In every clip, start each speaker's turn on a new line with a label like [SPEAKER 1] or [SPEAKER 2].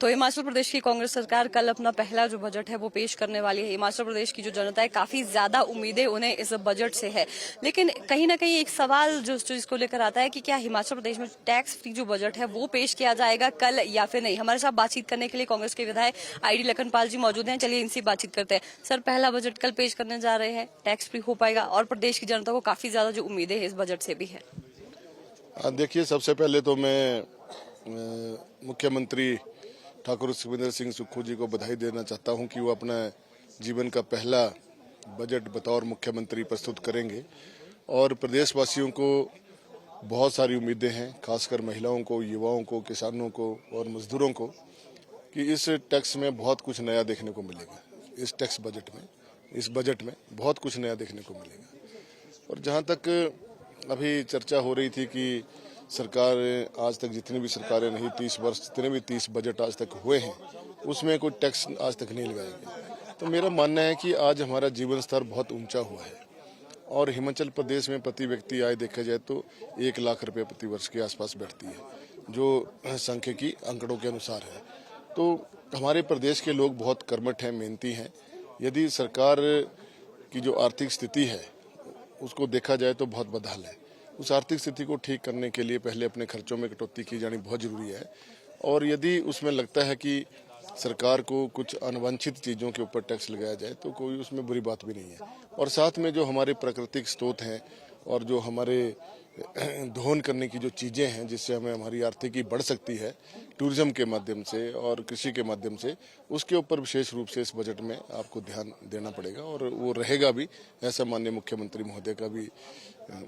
[SPEAKER 1] तो हिमाचल प्रदेश की कांग्रेस सरकार कल अपना पहला जो बजट है वो पेश करने वाली है। हिमाचल प्रदेश की जो जनता है काफी ज्यादा उम्मीदें उन्हें इस बजट से है, लेकिन कहीं ना कहीं एक सवाल जो इसको लेकर आता है कि क्या हिमाचल प्रदेश में टैक्स फ्री जो बजट है वो पेश किया जाएगा कल या फिर नहीं। हमारे साथ बातचीत करने के लिए कांग्रेस के विधायक आईडी लखनपाल जी मौजूद हैं। चलिए इनसे बातचीत करते हैं। सर, पहला बजट कल पेश करने जा रहे हैं, टैक्स फ्री हो पाएगा और प्रदेश की जनता को काफी ज्यादा जो उम्मीदें है इस बजट से भी है।
[SPEAKER 2] देखिए, सबसे पहले तो मैं मुख्यमंत्री ठाकुर सुखविंदर सिंह सुक्खू जी को बधाई देना चाहता हूं कि वो अपना जीवन का पहला बजट बतौर मुख्यमंत्री प्रस्तुत करेंगे और प्रदेशवासियों को बहुत सारी उम्मीदें हैं, खासकर महिलाओं को, युवाओं को, किसानों को और मजदूरों को, कि इस टैक्स में बहुत कुछ नया देखने को मिलेगा। इस टैक्स बजट में, इस बजट में बहुत कुछ नया देखने को मिलेगा। और जहां तक अभी चर्चा हो रही थी कि सरकार आज तक जितनी भी सरकारें नहीं, 30 वर्ष जितने भी 30 बजट आज तक हुए हैं उसमें कोई टैक्स आज तक नहीं लगाया गया, तो मेरा मानना है कि आज हमारा जीवन स्तर बहुत ऊंचा हुआ है और हिमाचल प्रदेश में प्रति व्यक्ति आय देखा जाए तो 1 लाख रुपए प्रति वर्ष के आसपास बैठती है, जो सांख्यिकी आंकड़ों के अनुसार है। तो हमारे प्रदेश के लोग बहुत कर्मठ हैं, मेहनती हैं। यदि सरकार की जो आर्थिक स्थिति है उसको देखा जाए तो बहुत बदहाल है। उस आर्थिक स्थिति को ठीक करने के लिए पहले अपने खर्चों में कटौती की जानी बहुत जरूरी है और यदि उसमें लगता है कि सरकार को कुछ अनवांछित चीज़ों के ऊपर टैक्स लगाया जाए तो कोई उसमें बुरी बात भी नहीं है। और साथ में जो हमारे प्राकृतिक स्रोत हैं और जो हमारे दोहन करने की जो चीज़ें हैं जिससे हमें हमारी आर्थिकी बढ़ सकती है टूरिज्म के माध्यम से और कृषि के माध्यम से, उसके ऊपर विशेष रूप से इस बजट में आपको ध्यान देना पड़ेगा और वो रहेगा भी, ऐसा माननीय मुख्यमंत्री महोदय का भी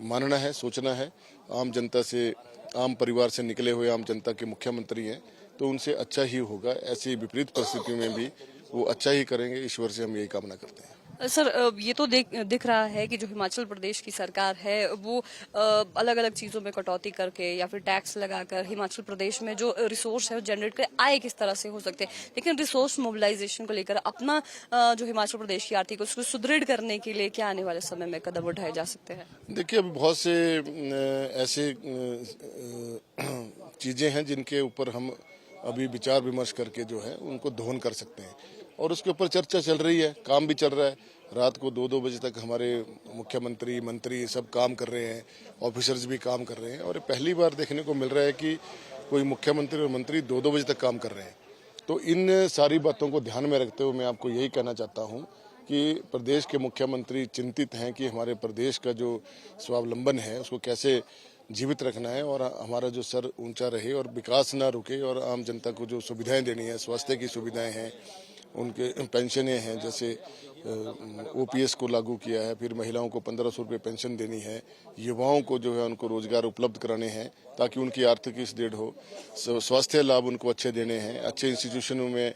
[SPEAKER 2] मानना है, सोचना है। आम जनता से, आम परिवार से निकले हुए आम जनता के मुख्यमंत्री हैं तो उनसे अच्छा ही होगा। ऐसी विपरीत परिस्थितियों में भी वो अच्छा ही करेंगे, ईश्वर से हम यही कामना करते हैं।
[SPEAKER 1] सर, ये तो दिख रहा है कि जो हिमाचल प्रदेश की सरकार है वो अलग अलग चीजों में कटौती करके या फिर टैक्स लगाकर हिमाचल प्रदेश में जो रिसोर्स है वो जनरेट करे, आय किस तरह से हो सकते हैं, लेकिन रिसोर्स मोबिलाइजेशन को लेकर अपना जो हिमाचल प्रदेश की आर्थिक उसको सुदृढ़ करने के लिए क्या आने वाले समय में कदम उठाए जा सकते हैं?
[SPEAKER 2] देखिए, अभी बहुत से ऐसे चीजें हैं जिनके ऊपर हम अभी विचार विमर्श करके जो है उनको दोहन कर सकते हैं और उसके ऊपर चर्चा चल रही है, काम भी चल रहा है। रात को 2-2 बजे तक हमारे मुख्यमंत्री, मंत्री सब काम कर रहे हैं, ऑफिसर्स भी काम कर रहे हैं और पहली बार देखने को मिल रहा है कि कोई मुख्यमंत्री और मंत्री 2-2 बजे तक काम कर रहे हैं। तो इन सारी बातों को ध्यान में रखते हुए मैं आपको यही कहना चाहता हूँ कि प्रदेश के मुख्यमंत्री चिंतित हैं कि हमारे प्रदेश का जो स्वावलंबन है उसको कैसे जीवित रखना है और हमारा जो सर ऊंचा रहे और विकास ना रुके और आम जनता को जो सुविधाएं देनी है, स्वास्थ्य की सुविधाएं हैं, उनके पेंशनें हैं, जैसे ओपीएस को लागू किया है, फिर महिलाओं को 1500 रुपये पेंशन देनी है, युवाओं को जो है उनको रोजगार उपलब्ध कराने हैं ताकि उनकी आर्थिक सुदृढ़ हो, स्वास्थ्य लाभ उनको अच्छे देने हैं, अच्छे इंस्टीट्यूशनों में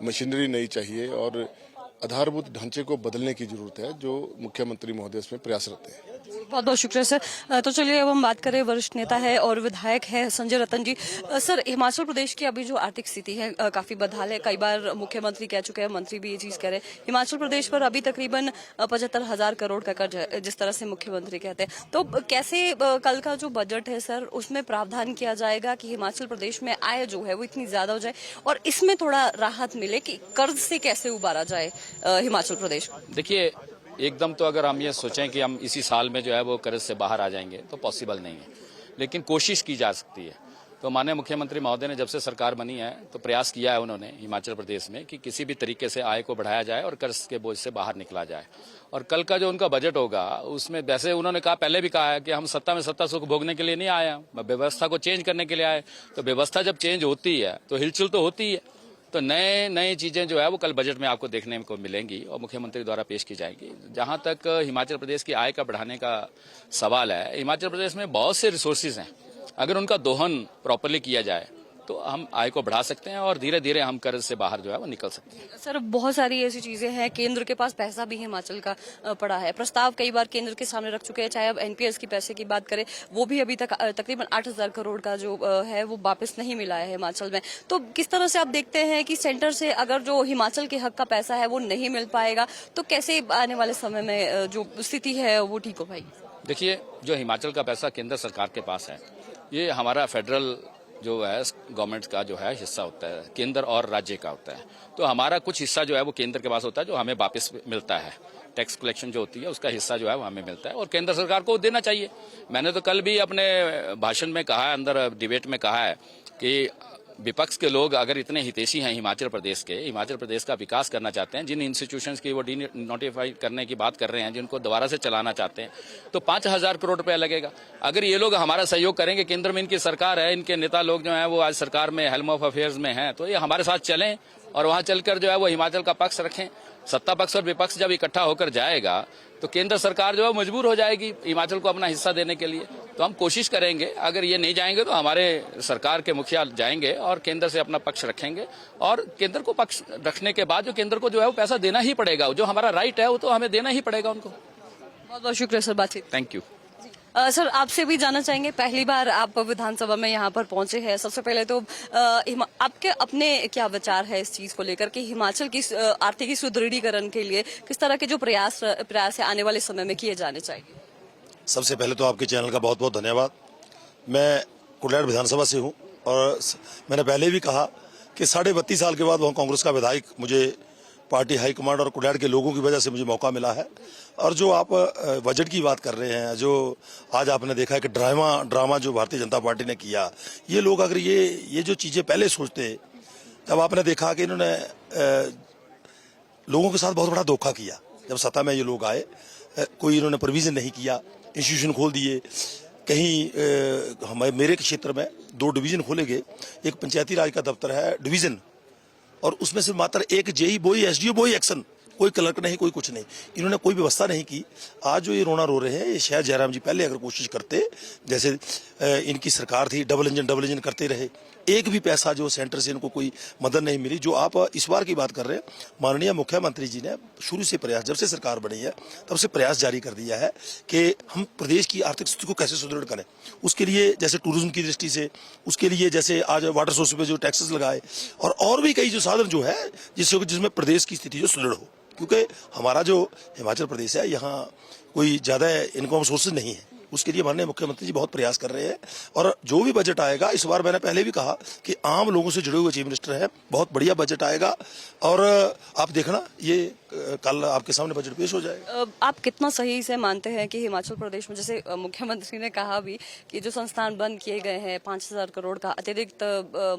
[SPEAKER 2] मशीनरी नहीं चाहिए और आधारभूत ढांचे को बदलने की जरूरत है, जो मुख्यमंत्री महोदय इसमें प्रयासरत हैं।
[SPEAKER 1] बहुत बहुत शुक्रिया सर। तो चलिए अब हम बात करें, वरिष्ठ नेता है और विधायक है संजय रतन जी। सर, हिमाचल प्रदेश की अभी जो आर्थिक स्थिति है काफी बदहाल है। कई बार मुख्यमंत्री कह चुके हैं, मंत्री भी ये चीज कह रहे हैं, हिमाचल प्रदेश पर अभी तकरीबन 75,000 करोड़ का कर्ज है, जिस तरह से मुख्यमंत्री कहते हैं। तो कैसे कल का जो बजट है सर उसमें प्रावधान किया जाएगा कि हिमाचल प्रदेश में आय जो है वो इतनी ज्यादा हो जाए और इसमें थोड़ा राहत मिले कि कर्ज से कैसे उबारा जाए हिमाचल प्रदेश?
[SPEAKER 3] देखिए, एकदम तो अगर हम ये सोचें कि हम इसी साल में जो है वो कर्ज से बाहर आ जाएंगे तो पॉसिबल नहीं है, लेकिन कोशिश की जा सकती है। तो माननीय मुख्यमंत्री महोदय ने जब से सरकार बनी है तो प्रयास किया है उन्होंने हिमाचल प्रदेश में कि किसी भी तरीके से आय को बढ़ाया जाए और कर्ज के बोझ से बाहर निकला जाए। और कल का जो उनका बजट होगा उसमें वैसे उन्होंने कहा, पहले भी कहा है कि हम सत्ता में सत्ता सुख भोगने के लिए नहीं आए, व्यवस्था को चेंज करने के लिए आए। तो व्यवस्था जब चेंज होती है तो हिलचुल तो होती है, तो नए चीजें जो है वो कल बजट में आपको देखने को मिलेंगी और मुख्यमंत्री द्वारा पेश की जाएंगी। जहां तक हिमाचल प्रदेश की आय का बढ़ाने का सवाल है, हिमाचल प्रदेश में बहुत से रिसोर्सेज हैं, अगर उनका दोहन प्रॉपरली किया जाए तो हम आय को बढ़ा सकते हैं और धीरे धीरे हम कर्ज से बाहर जो है वो निकल सकते हैं।
[SPEAKER 1] सर, बहुत सारी ऐसी चीजें हैं, केंद्र के पास पैसा भी हिमाचल का पड़ा है, प्रस्ताव कई बार केंद्र के सामने रख चुके हैं, चाहे अब एनपीएस की पैसे की बात करें वो भी अभी तक तकरीबन 8,000 करोड़ का जो है वो वापस नहीं मिला है हिमाचल में। तो किस तरह से आप देखते हैं कि सेंटर से अगर जो हिमाचल के हक का पैसा है वो नहीं मिल पाएगा तो कैसे आने वाले समय में जो स्थिति है वो ठीक हो पाएगी?
[SPEAKER 3] देखिए, जो हिमाचल का पैसा केंद्र सरकार के पास है, ये हमारा फेडरल जो है गवर्नमेंट का जो है हिस्सा होता है, केंद्र और राज्य का होता है। तो हमारा कुछ हिस्सा जो है वो केंद्र के पास होता है, जो हमें वापस मिलता है। टैक्स कलेक्शन जो होती है उसका हिस्सा जो है वो हमें मिलता है और केंद्र सरकार को देना चाहिए। मैंने तो कल भी अपने भाषण में कहा है, अंदर डिबेट में कहा है कि विपक्ष के लोग अगर इतने हितैषी हैं हिमाचल प्रदेश का विकास करना चाहते हैं, जिन इंस्टीट्यूशंस की वो नोटिफाई करने की बात कर रहे हैं, जिनको दोबारा से चलाना चाहते हैं, तो 5,000 करोड़ रुपया लगेगा। अगर ये लोग हमारा सहयोग करेंगे, केंद्र में इनकी सरकार है, इनके नेता लोग जो हैं वो आज सरकार में हेल्म ऑफ अफेयर्स में हैं, तो ये हमारे साथ चलें और वहां चलकर जो है वो हिमाचल का पक्ष रखें। सत्ता पक्ष और विपक्ष जब इकट्ठा होकर जाएगा तो केंद्र सरकार जो है मजबूर हो जाएगी हिमाचल को अपना हिस्सा देने के लिए। तो हम कोशिश करेंगे, अगर ये नहीं जाएंगे तो हमारे सरकार के मुखिया जाएंगे और केंद्र से अपना पक्ष रखेंगे और केंद्र को पक्ष रखने के बाद जो केंद्र को जो है वो पैसा देना ही पड़ेगा, जो हमारा राइट है वो तो हमें देना ही पड़ेगा उनको।
[SPEAKER 1] बहुत बहुत शुक्रिया सर बातचीत।
[SPEAKER 3] Thank you.
[SPEAKER 1] सर आपसे भी जानना चाहेंगे, पहली बार आप विधानसभा में यहाँ पर पहुंचे हैं, सबसे पहले तो आपके अपने क्या विचार है इस चीज को लेकर कि हिमाचल की आर्थिक सुदृढ़ीकरण के लिए किस तरह के जो प्रयास है आने वाले समय में किए जाने चाहिए?
[SPEAKER 4] सबसे पहले तो आपके चैनल का बहुत बहुत धन्यवाद। मैं कुडलैहड़ विधानसभा से हूं और मैंने पहले भी कहा कि 32.5 साल के बाद वहाँ कांग्रेस का विधायक मुझे पार्टी हाईकमांड और कुडलैहड़ के लोगों की वजह से मुझे मौका मिला है। और जो आप बजट की बात कर रहे हैं, जो आज आपने देखा है कि ड्रामा जो भारतीय जनता पार्टी ने किया, ये लोग अगर ये जो चीजें पहले सोचते, जब आपने देखा कि इन्होंने लोगों के साथ बहुत बड़ा धोखा किया। जब सत्ता में ये लोग आए, कोई इन्होंने प्रोविजन नहीं किया, इंस्टीट्यूशन खोल दिए। कहीं मेरे क्षेत्र में 2 डिवीजन खोले गए, एक पंचायती राज का दफ्तर है डिवीजन, और उसमें से मात्र एक जेई बोई एसडीओ बोई एक्शन, कोई क्लर्क नहीं, कोई कुछ नहीं। इन्होंने कोई व्यवस्था नहीं की। आज जो ये रोना रो रहे हैं, ये शायद जयराम जी पहले अगर कोशिश करते, जैसे इनकी सरकार थी, डबल इंजन करते रहे, एक भी पैसा जो सेंटर से इनको कोई मदद नहीं मिली। जो आप इस बार की बात कर रहे हैं, माननीय मुख्यमंत्री जी ने शुरू से प्रयास, जब से सरकार बनी है तब से प्रयास जारी कर दिया है कि हम प्रदेश की आर्थिक स्थिति को कैसे सुदृढ़ करें। उसके लिए जैसे टूरिज्म की दृष्टि से, उसके लिए जैसे आज वाटर सोर्स पे जो टैक्सेस लगाए, और भी कई जो साधन जो है जिसमें प्रदेश की स्थिति जो सुदृढ़ हो। क्योंकि हमारा जो हिमाचल प्रदेश है, यहाँ कोई ज्यादा इनकम सोर्सेज नहीं है, उसके लिए माननीय मुख्यमंत्री जी बहुत प्रयास कर रहे हैं। और जो भी बजट आएगा इस बार, मैंने पहले भी कहा कि आम लोगों से जुड़े हुए चीफ मिनिस्टर हैं, बहुत बढ़िया बजट आएगा। और आप देखना, ये कल आपके सामने बजट पेश हो जाएगा।
[SPEAKER 1] आप कितना सही से मानते हैं कि हिमाचल प्रदेश में, जैसे मुख्यमंत्री ने कहा भी कि जो संस्थान बंद किए गए हैं, 5,000 करोड़ का अतिरिक्त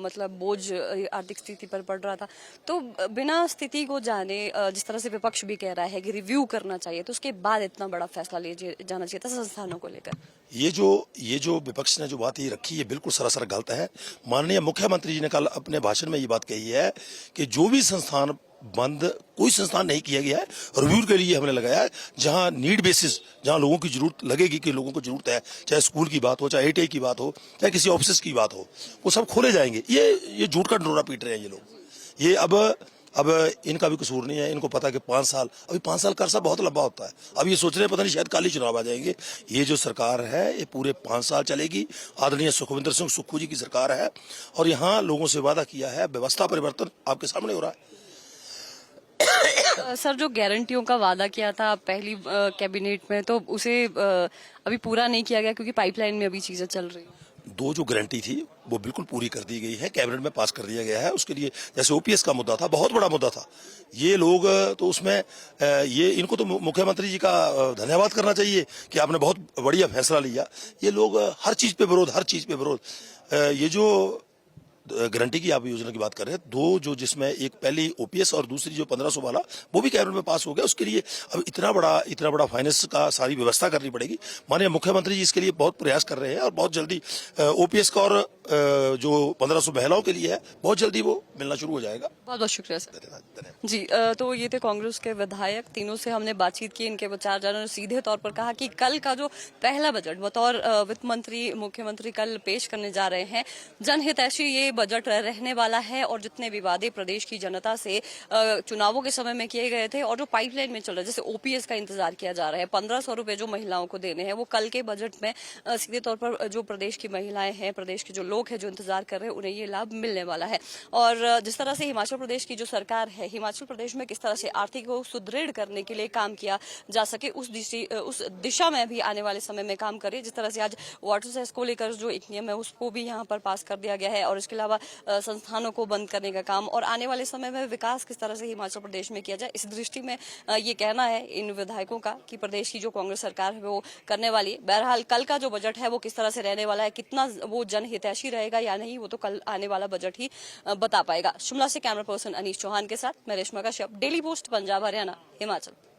[SPEAKER 1] मतलब बोझ आर्थिक स्थिति पर पड़ रहा था, तो बिना स्थिति को जाने, जिस तरह से विपक्ष भी कह रहा है कि रिव्यू करना चाहिए, तो उसके बाद इतना बड़ा फैसला लिया जाना चाहिए था संस्थानों को लेकर।
[SPEAKER 4] ये जो विपक्ष ने जो बात ये रखी है, बिल्कुल सरासर गलत है। माननीय मुख्यमंत्री जी ने कल अपने भाषण में ये बात कही है कि जो भी संस्थान बंद, कोई संस्थान नहीं किया गया है, रिव्यू के लिए हमने लगाया है। जहां नीड बेसिस, जहां लोगों की जरूरत लगेगी कि लोगों को जरूरत है, चाहे स्कूल की बात हो, चाहे ITI की बात हो, चाहे किसी ऑफिस की बात हो, वो सब खोले जाएंगे। ये झूठ का ढिंढोरा पीट रहे हैं ये लोग। ये अब इनका भी कसूर नहीं है। इनको पता है कि 5 साल, अभी 5 साल का अरसा बहुत लंबा होता है। अब ये सोच रहे हैं पता नहीं शायद काली चुनाव आ जाएंगे। ये जो सरकार है ये पूरे 5 साल चलेगी। आदरणीय सुखविंदर सिंह सुक्खू जी की सरकार है और यहाँ लोगों से वादा किया है, व्यवस्था परिवर्तन आपके सामने हो रहा है।
[SPEAKER 1] सर, जो गारंटियों का वादा किया था पहली कैबिनेट में, तो उसे अभी पूरा नहीं किया गया क्योंकि पाइपलाइन में अभी चीजें चल रही हैं।
[SPEAKER 4] 2 जो गारंटी थी वो बिल्कुल पूरी कर दी गई है, कैबिनेट में पास कर दिया गया है। उसके लिए जैसे OPS का मुद्दा था, बहुत बड़ा मुद्दा था। ये लोग तो उसमें ये इनको तो मुख्यमंत्री जी का धन्यवाद करना चाहिए कि आपने बहुत बढ़िया फैसला लिया। ये लोग हर चीज पे विरोध। ये जो गारंटी की आप योजना की बात कर रहे हैं, 2 जो जिसमें एक पहली OPS और दूसरी जो 1500 वाला, वो भी कैबिनेट में पास हो गया। उसके लिए अब इतना बड़ा फाइनेंस का सारी व्यवस्था करनी पड़ेगी। माननीय मुख्यमंत्री जी इसके लिए बहुत प्रयास कर रहे हैं और बहुत जल्दी OPS का और जो 1500 महिलाओं के लिए है, बहुत जल्दी वो मिलना शुरू हो जाएगा।
[SPEAKER 1] बहुत बहुत शुक्रिया सर।
[SPEAKER 4] धन्यवाद।
[SPEAKER 1] जी, तो ये थे कांग्रेस के विधायक, तीनों से हमने बातचीत की, इनके विचार जाने। और सीधे तौर पर कहा कि कल का जो पहला बजट बतौर वित्त मंत्री मुख्यमंत्री कल पेश करने जा रहे हैं, जनहितैषी ये बजट रहने वाला है और जितने भी वादे प्रदेश की जनता से चुनावों के समय में किए गए थे और जो पाइपलाइन में चल रहा है, जैसे ओपीएस का इंतजार किया जा रहा है, 1500 रुपए जो महिलाओं को देने हैं, वो कल के बजट में सीधे तौर पर जो प्रदेश की महिलाएं हैं, प्रदेश के जो लोग हैं जो इंतजार कर रहे हैं, उन्हें ये लाभ मिलने वाला है। और जिस तरह से हिमाचल प्रदेश की जो सरकार है, हिमाचल प्रदेश में किस तरह से आर्थिक को सुदृढ़ करने के लिए काम किया जा सके, उस दिशा में भी आने वाले समय में काम करे। जिस तरह से आज वाटर सेस को लेकर जो एक नियम है उसको भी यहाँ पर पास कर दिया गया है और इसके अलावा संस्थानों को बंद करने का काम और आने वाले समय में विकास किस तरह से हिमाचल प्रदेश में किया जाए, इस दृष्टि में ये कहना है इन विधायकों का कि प्रदेश की जो कांग्रेस सरकार है वो करने वाली है। बहरहाल कल का जो बजट है वो किस तरह से रहने वाला है, कितना वो जनहितैषी रहेगा या नहीं, वो तो कल आने वाला बजट ही बता पाएगा। शिमला से कैमरा पर्सन अनीश चौहान के साथ मैं रेशमा कश्यप, डेली पोस्ट, पंजाब हरियाणा हिमाचल।